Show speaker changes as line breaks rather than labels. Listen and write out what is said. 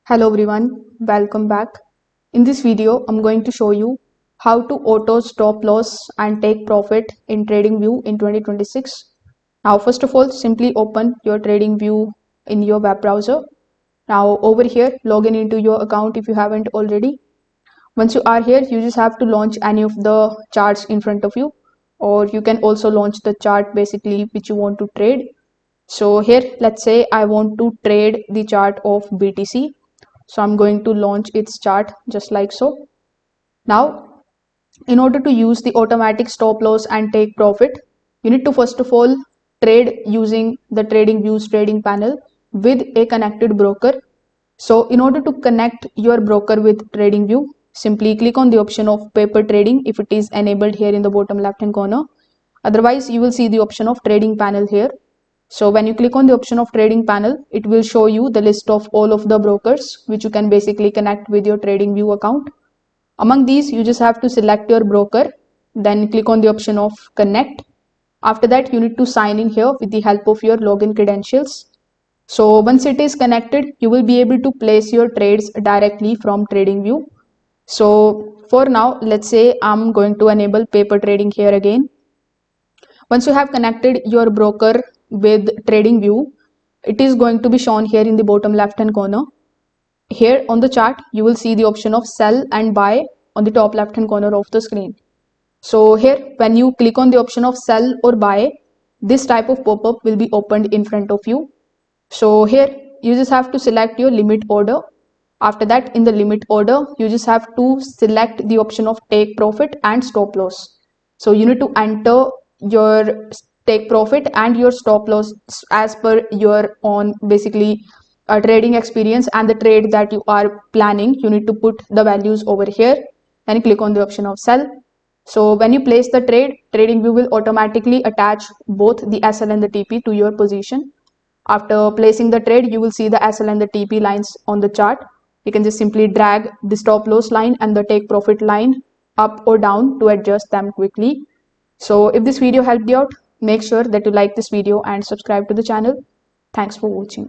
Hello everyone, welcome back. In this video, I'm going to show you how to auto stop loss and take profit in Tradingview in 2026. Now, first of all, simply open your Tradingview in your web browser. Now, over here, log in into your account if you haven't already. Once you are here, you just have to launch any of the charts in front of you, or you can also launch the chart basically which you want to trade. So here, let's say I want to trade the chart of BTC. So I'm going to launch its chart just like so. Now, in order to use the automatic stop loss and take profit, you need to first of all trade using the Tradingview's trading panel with a connected broker. So in order to connect your broker with Tradingview, simply click on the option of paper trading if it is enabled here in the bottom left hand corner. Otherwise, you will see the option of trading panel here. So when you click on the option of trading panel, it will show you the list of all of the brokers which you can basically connect with your Tradingview account. Among these, you just have to select your broker, then click on the option of connect. After that, you need to sign in here with the help of your login credentials. So once it is connected, you will be able to place your trades directly from Tradingview. So for now, let's say I'm going to enable paper trading here again. Once you have connected your broker with Tradingview, it is going to be shown here in the bottom left hand corner. Here on the chart, you will see the option of sell and buy on the top left hand corner of the screen. So here, when you click on the option of sell or buy, this type of pop-up will be opened in front of you. So here, you just have to select your limit order. After that, in the limit order, you just have to select the option of take profit and stop loss. So you need to enter your take profit and your stop loss as per your own basically trading experience and the trade that you are planning. You need to put the values over here and click on the option of sell. So when you place the trade, Tradingview will automatically attach both the SL and the TP to your position. After placing the trade, you will see the SL and the TP lines on the chart. You can just simply drag the stop loss line and the take profit line up or down to adjust them quickly. So if this video helped you out, make sure that you like this video and subscribe to the channel. Thanks for watching.